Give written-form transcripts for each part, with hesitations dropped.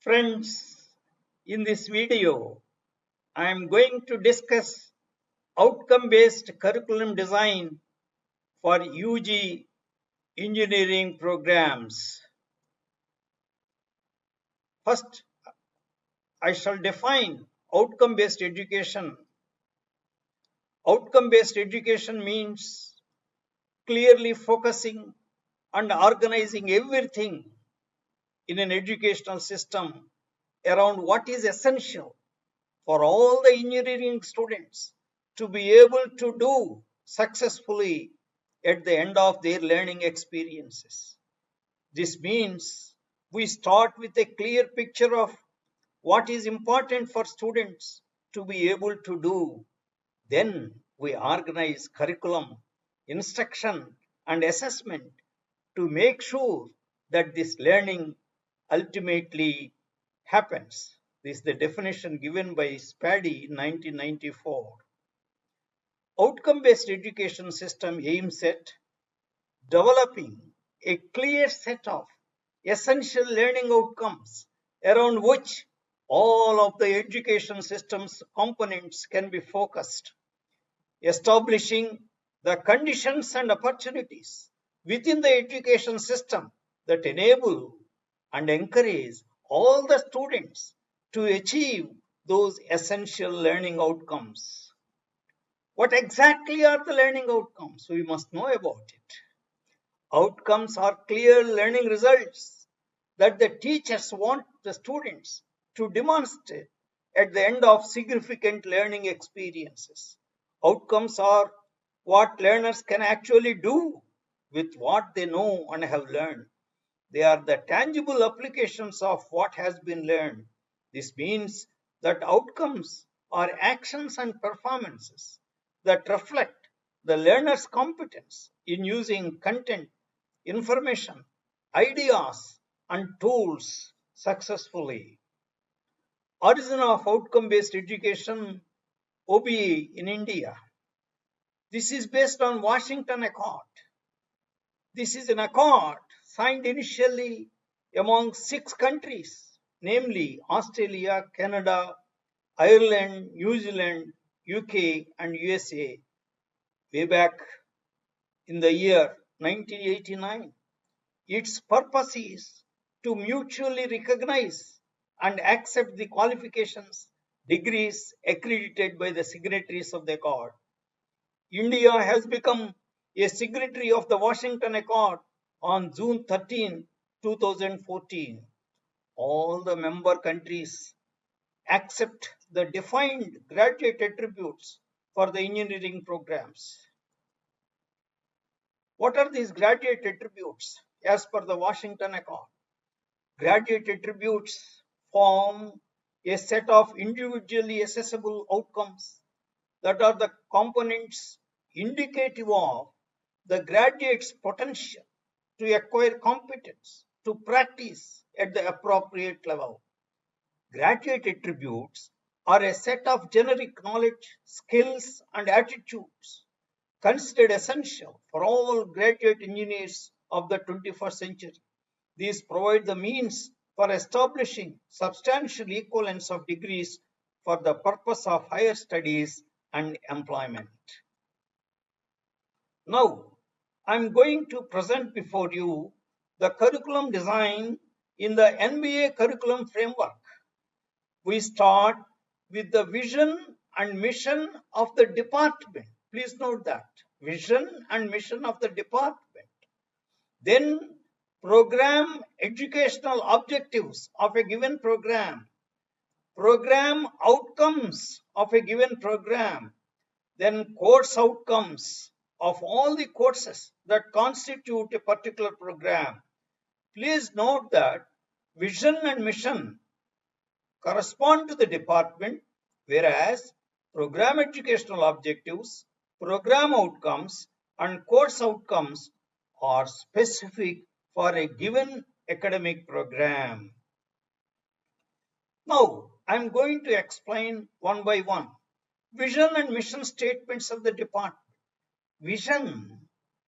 Friends, in this video, I am going to discuss outcome-based curriculum design for UG engineering programs. First, I shall define outcome-based education. Outcome-based education means clearly focusing and organizing everything in an educational system around what is essential for all the engineering students to be able to do successfully at the end of their learning experiences. This means we start with a clear picture of what is important for students to be able to do. Then we organize curriculum, instruction, and assessment to make sure that this learning ultimately happens. This is the definition given by Spady in 1994. Outcome-based education system aims at developing a clear set of essential learning outcomes around which all of the education system's components can be focused, establishing the conditions and opportunities within the education system that enable and encourage all the students to achieve those essential learning outcomes. What exactly are the learning outcomes? We must know about it. Outcomes are clear learning results that the teachers want the students to demonstrate at the end of significant learning experiences. Outcomes are what learners can actually do with what they know and have learned. They are the tangible applications of what has been learned. This means that outcomes are actions and performances that reflect the learner's competence in using content, information, ideas, and tools successfully. Origin of outcome-based education, OBE in India. This is based on Washington Accord. This is an accord signed initially among 6 countries, namely Australia, Canada, Ireland, New Zealand, UK, and USA, way back in the year 1989. Its purpose is to mutually recognize and accept the qualifications, degrees accredited by the signatories of the accord. India has become a signatory of the Washington Accord on June 13, 2014. All the member countries accept the defined graduate attributes for the engineering programs. What are these graduate attributes as per the Washington Accord? Graduate attributes form a set of individually accessible outcomes that are the components indicative of the graduate's potential to acquire competence, to practice at the appropriate level. Graduate attributes are a set of generic knowledge, skills, and attitudes considered essential for all graduate engineers of the 21st century. These provide the means for establishing substantial equivalence of degrees for the purpose of higher studies and employment. Now, I am going to present before you the curriculum design in the NBA curriculum framework. We start with the vision and mission of the department. Please note that, vision and mission of the department. Then program educational objectives of a given program, program outcomes of a given program, then course outcomes of all the courses that constitute a particular program. Please note that vision and mission correspond to the department, whereas program educational objectives, program outcomes, and course outcomes are specific for a given academic program. Now, I am going to explain one by one. Vision and mission statements of the department. Vision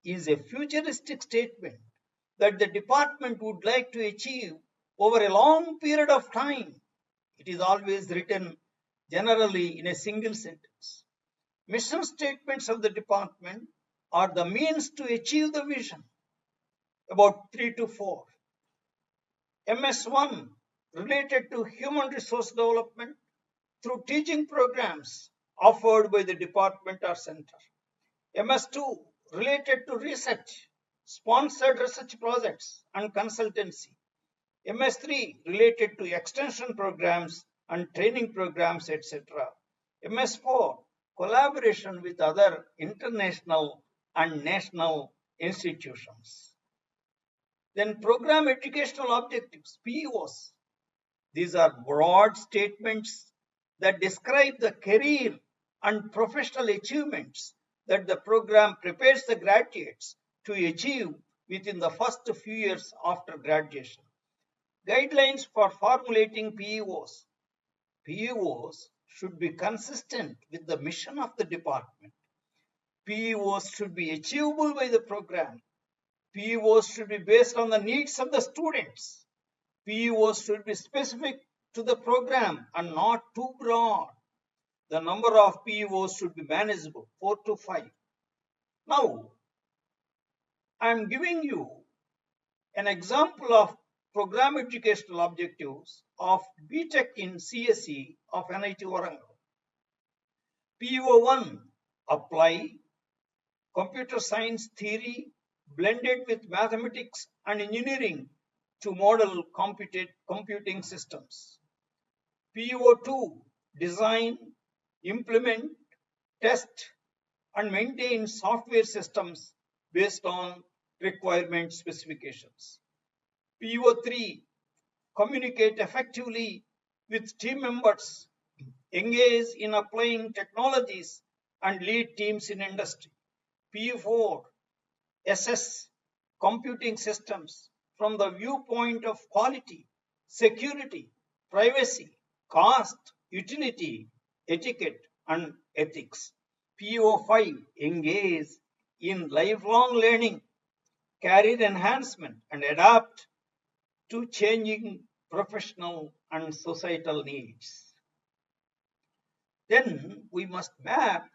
is a futuristic statement that the department would like to achieve over a long period of time. It is always written generally in a single sentence. Mission statements of the department are the means to achieve the vision, about 3 to 4. MS1 related to human resource development through teaching programs offered by the department or center. MS2 related to research, sponsored research projects and consultancy. MS3 related to extension programs and training programs, etc. MS4 collaboration with other international and national institutions. Then program educational objectives, PEOs. These are broad statements that describe the career and professional achievements that the program prepares the graduates to achieve within the first few years after graduation. Guidelines for formulating PEOs. PEOs should be consistent with the mission of the department. PEOs should be achievable by the program. PEOs should be based on the needs of the students. PEOs should be specific to the program and not too broad. The number of PEOs should be manageable, 4 to 5. Now, I am giving you an example of program educational objectives of BTech in CSE of NIT Warangal. PEO1, apply computer science theory blended with mathematics and engineering to model computing systems. PEO2, design, implement, test, and maintain software systems based on requirement specifications. PEO3, communicate effectively with team members, engage in applying technologies, and lead teams in industry. PEO4, assess computing systems from the viewpoint of quality, security, privacy, cost, utility, etiquette, and ethics. PEO5, engage in lifelong learning, career enhancement, and adapt to changing professional and societal needs. Then we must map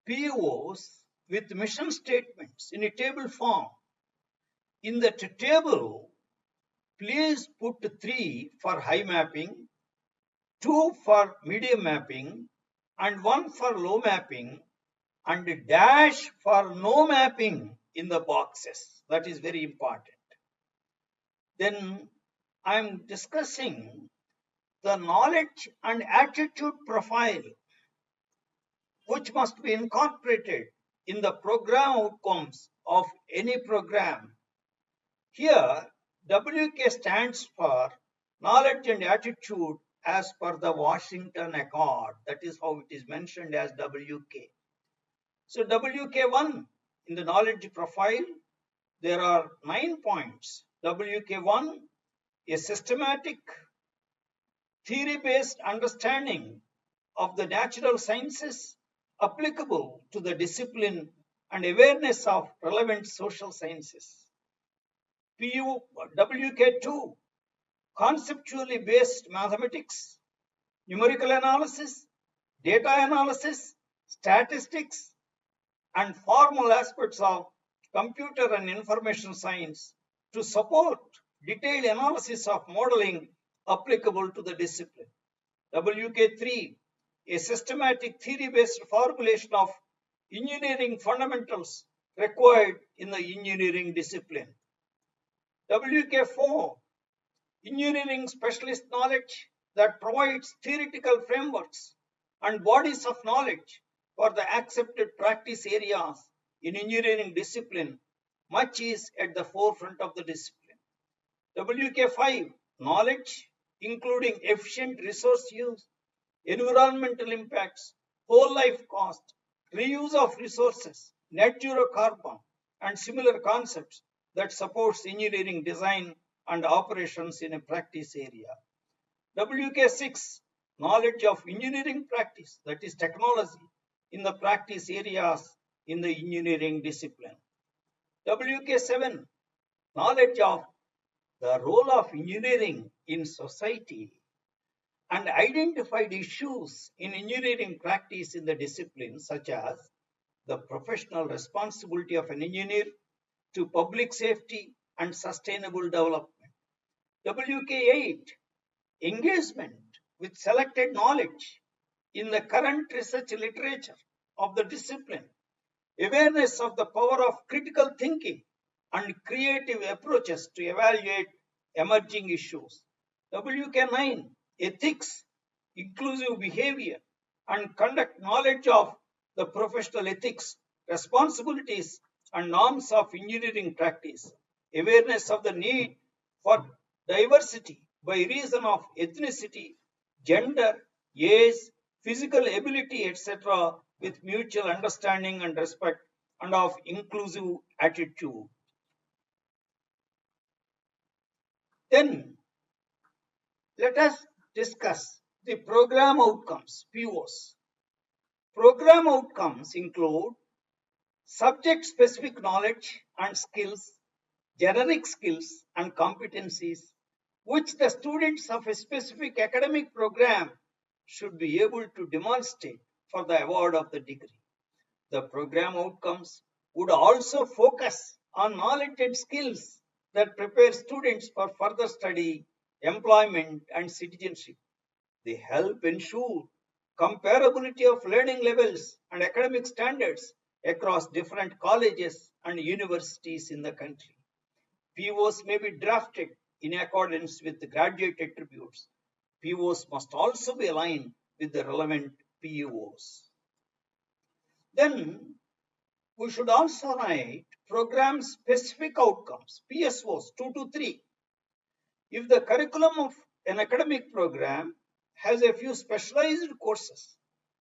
PEOs with mission statements in a table form. In the table, please put 3 for high mapping, 2 for medium mapping, and 1 for low mapping, and a dash for no mapping in the boxes. That is very important. Then I am discussing the knowledge and attitude profile which must be incorporated in the program outcomes of any program. Here, WK stands for knowledge and attitude as per the Washington Accord. That is how it is mentioned as WK. So WK1 in the knowledge profile, there are 9 points. WK1, a systematic theory-based understanding of the natural sciences applicable to the discipline and awareness of relevant social sciences. WK2, conceptually based mathematics, numerical analysis, data analysis, statistics, and formal aspects of computer and information science to support detailed analysis of modeling applicable to the discipline. WK3, a systematic theory-based formulation of engineering fundamentals required in the engineering discipline. WK4, engineering specialist knowledge that provides theoretical frameworks and bodies of knowledge for the accepted practice areas in engineering discipline. Much is at the forefront of the discipline. WK5, knowledge including efficient resource use, environmental impacts, whole life cost, reuse of resources, net zero carbon, and similar concepts that supports engineering design and operations in a practice area. WK6, knowledge of engineering practice, that is technology, in the practice areas in the engineering discipline. WK7, knowledge of the role of engineering in society and identified issues in engineering practice in the discipline, such as the professional responsibility of an engineer to public safety and sustainable development. WK8, engagement with selected knowledge in the current research literature of the discipline, awareness of the power of critical thinking and creative approaches to evaluate emerging issues. WK9, ethics, inclusive behavior, and conduct knowledge of the professional ethics, responsibilities, and norms of engineering practice, awareness of the need for diversity by reason of ethnicity, gender, age, physical ability, etc., with mutual understanding and respect, and of inclusive attitude. Then let us discuss the program outcomes, POs. Program outcomes include subject-specific knowledge and skills, generic skills and competencies, which the students of a specific academic program should be able to demonstrate for the award of the degree. The program outcomes would also focus on knowledge and skills that prepare students for further study, employment, and citizenship. They help ensure comparability of learning levels and academic standards across different colleges and universities in the country. POs may be drafted in accordance with the graduate attributes. POs must also be aligned with the relevant POs. Then we should also write program specific outcomes, PSOs 2 to 3. If the curriculum of an academic program has a few specialized courses,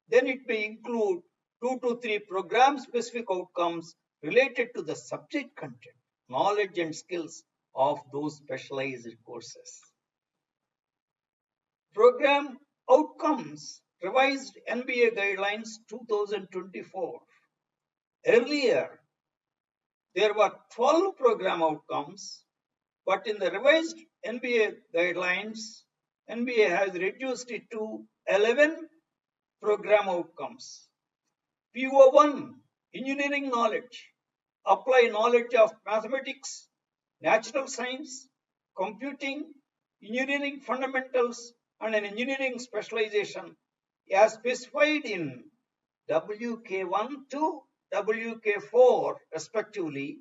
then it may include 2 to 3 program specific outcomes related to the subject content, knowledge and skills of those specialized courses. Program outcomes, revised NBA guidelines 2024. Earlier, there were 12 program outcomes, but in the revised NBA guidelines, NBA has reduced it to 11 program outcomes. PO1, engineering knowledge. Apply knowledge of mathematics, natural science, computing, engineering fundamentals, and an engineering specialization as specified in WK1 to WK4 respectively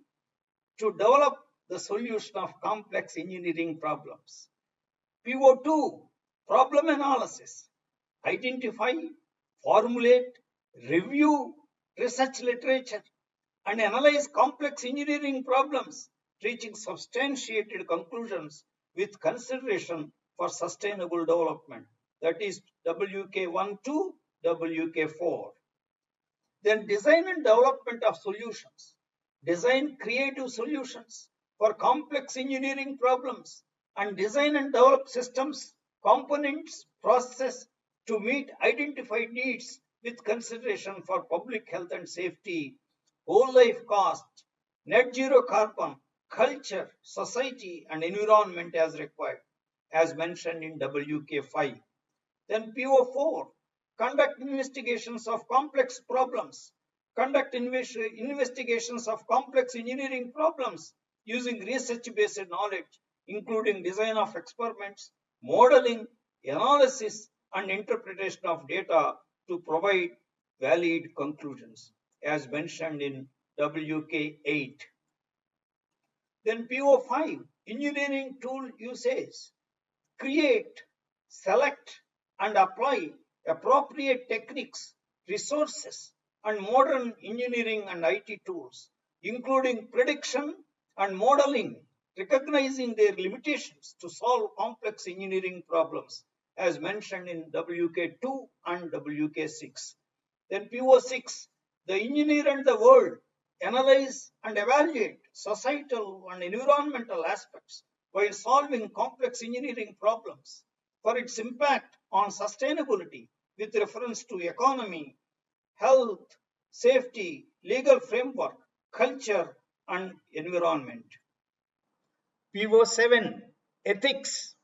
to develop the solution of complex engineering problems. PO2, problem analysis. Identify, formulate, review research literature, and analyze complex engineering problems, reaching substantiated conclusions with consideration for sustainable development. That is WK1 to WK4. Then design and development of solutions. Design creative solutions for complex engineering problems and design and develop systems, components, processes to meet identified needs with consideration for public health and safety, whole life cost, net zero carbon, culture, society, and environment as required, as mentioned in WK5. Then PO4, conduct investigations of complex problems. Conduct investigations of complex engineering problems using research-based knowledge, including design of experiments, modeling, analysis, and interpretation of data to provide valid conclusions, as mentioned in WK8. Then PO5, engineering tool usage. Create, select, and apply appropriate techniques, resources, and modern engineering and IT tools, including prediction and modeling, recognizing their limitations to solve complex engineering problems, as mentioned in WK2 and WK6. Then PO6, the engineer and the world, analyze and evaluate societal and environmental aspects while solving complex engineering problems for its impact on sustainability with reference to economy, health, safety, legal framework, culture, and environment. PO7, Ethics: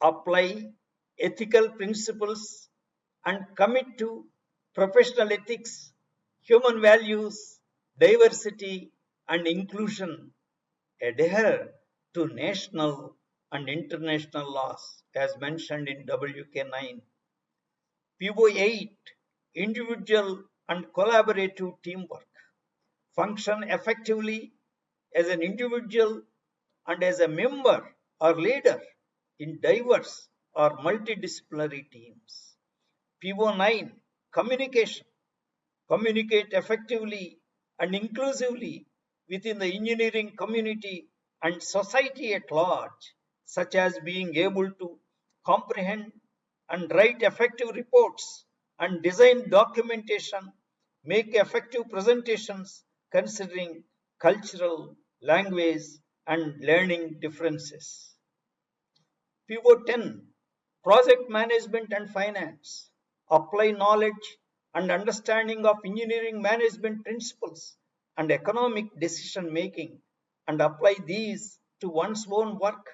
apply ethical principles and commit to professional ethics, human values, diversity, and inclusion. Adhere to national and international laws as mentioned in WK 9. PO8: individual and collaborative teamwork. Function effectively as an individual and as a member or leader in diverse or multidisciplinary teams. PO9: communication. Communicate effectively and inclusively within the engineering community and society at large, such as being able to comprehend and write effective reports and design documentation, make effective presentations considering cultural, language, and learning differences. Pivot 10: project management and finance. Apply knowledge and understanding of engineering management principles and economic decision making and apply these to one's own work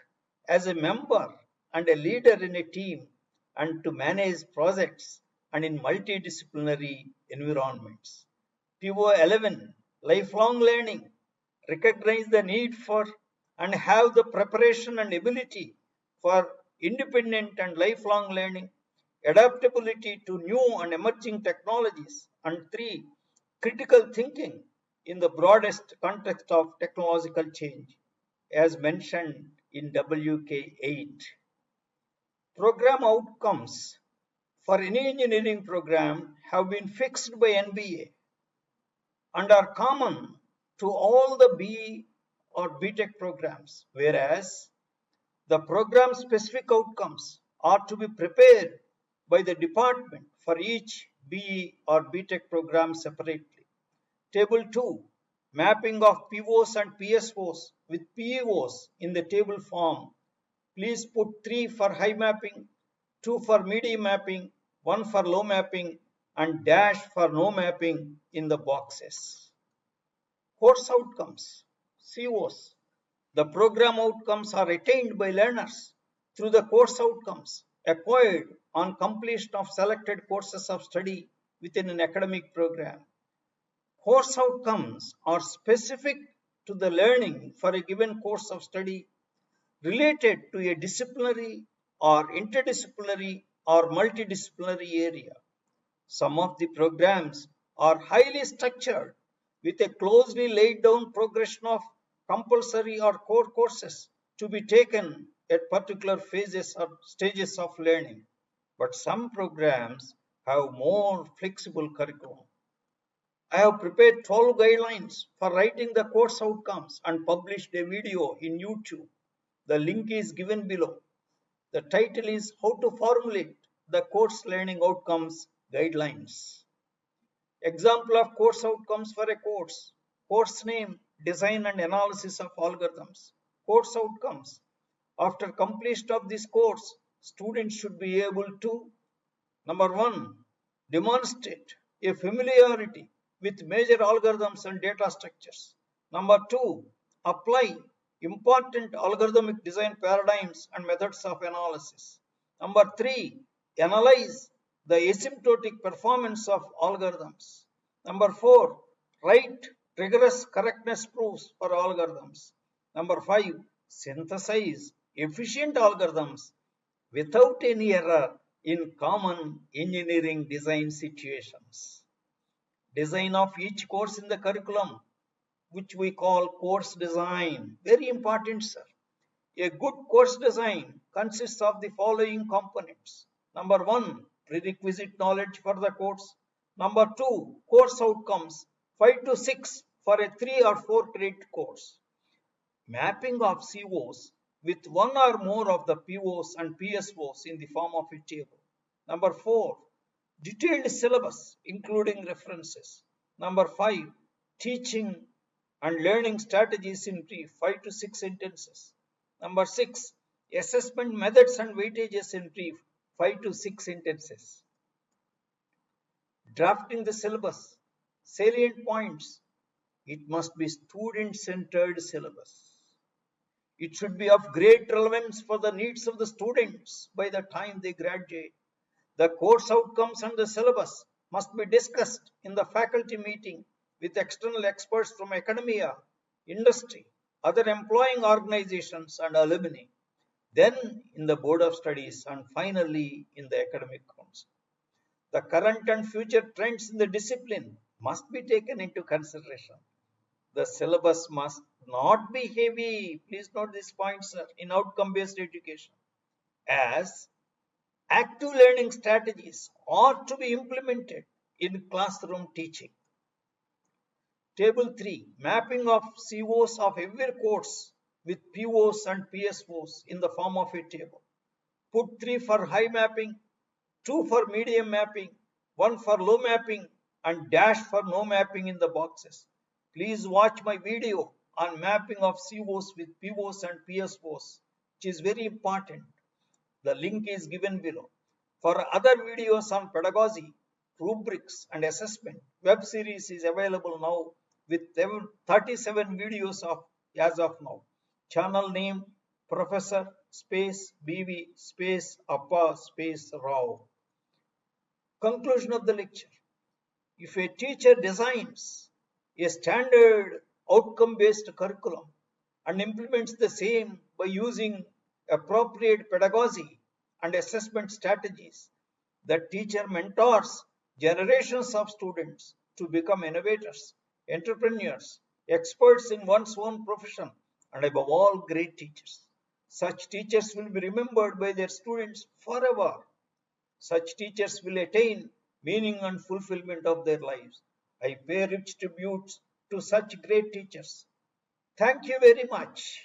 as a member and a leader in a team and to manage projects and in multidisciplinary environments. PO 11: lifelong learning. Recognize the need for and have the preparation and ability for independent and lifelong learning, adaptability to new and emerging technologies, and 3, critical thinking in the broadest context of technological change, as mentioned in WK 8. Program outcomes for any engineering program have been fixed by NBA and are common to all the BE or BTech programs, whereas the program specific outcomes are to be prepared by the department for each BE or BTech program separately. Table 2: mapping of POs and PSOs with PEOs in the table form. Please put 3 for high mapping, 2 for medium mapping, 1 for low mapping, and dash for no mapping in the boxes. Course outcomes, COs. The program outcomes are attained by learners through the course outcomes acquired on completion of selected courses of study within an academic program. Course outcomes are specific to the learning for a given course of study related to a disciplinary or interdisciplinary or multidisciplinary area. Some of the programs are highly structured with a closely laid down progression of compulsory or core courses to be taken at particular phases or stages of learning. But some programs have more flexible curriculum. I have prepared 12 guidelines for writing the course outcomes and published a video in YouTube. The link is given below. The title is How to Formulate the Course Learning Outcomes Guidelines. Example of course outcomes for a course. Course name: design and analysis of algorithms. Course outcomes: after completion of this course, students should be able to: number 1, demonstrate a familiarity with major algorithms and data structures. Number 2, apply important algorithmic design paradigms and methods of analysis. Number 3, analyze the asymptotic performance of algorithms. Number 4, write rigorous correctness proofs for algorithms. Number 5, synthesize efficient algorithms without any error in common engineering design situations. Design of each course in the curriculum, which we call course design. Very important, sir. A good course design consists of the following components. Number 1, prerequisite knowledge for the course. Number 2, course outcomes 5 to 6 for a 3 or 4 credit course. Mapping of COs with one or more of the POs and PSOs in the form of a table. Number 4, detailed syllabus including references. Number 5, teaching and learning strategies in brief, 5 to 6 sentences. Number 6, assessment methods and weightages in brief, 5 to 6 sentences. Drafting the syllabus, salient points. It must be student-centered syllabus. It should be of great relevance for the needs of the students by the time they graduate. The course outcomes and the syllabus must be discussed in the faculty meeting with external experts from academia, industry, other employing organizations and alumni, then in the board of studies, and finally in the academic council. The current and future trends in the discipline must be taken into consideration. The syllabus must not be heavy, please note this point, sir, in outcome-based education, as active learning strategies are to be implemented in classroom teaching. Table 3, mapping of COs of every course with POs and PSOs in the form of a table. Put 3 for high mapping, 2 for medium mapping, 1 for low mapping, and dash for no mapping in the boxes. Please watch my video on mapping of COs with POs and PSOs, which is very important. The link is given below. For other videos on pedagogy, rubrics and assessment, web series is available now with 37 videos as of now. Channel name Professor space BV space Appa space Rao. Conclusion of the lecture. If a teacher designs a standard outcome-based curriculum and implements the same by using appropriate pedagogy and assessment strategies, the teacher mentors generations of students to become innovators, entrepreneurs, experts in one's own profession, and above all, great teachers. Such teachers will be remembered by their students forever. Such teachers will attain meaning and fulfillment of their lives. I pay rich tributes to such great teachers. Thank you very much.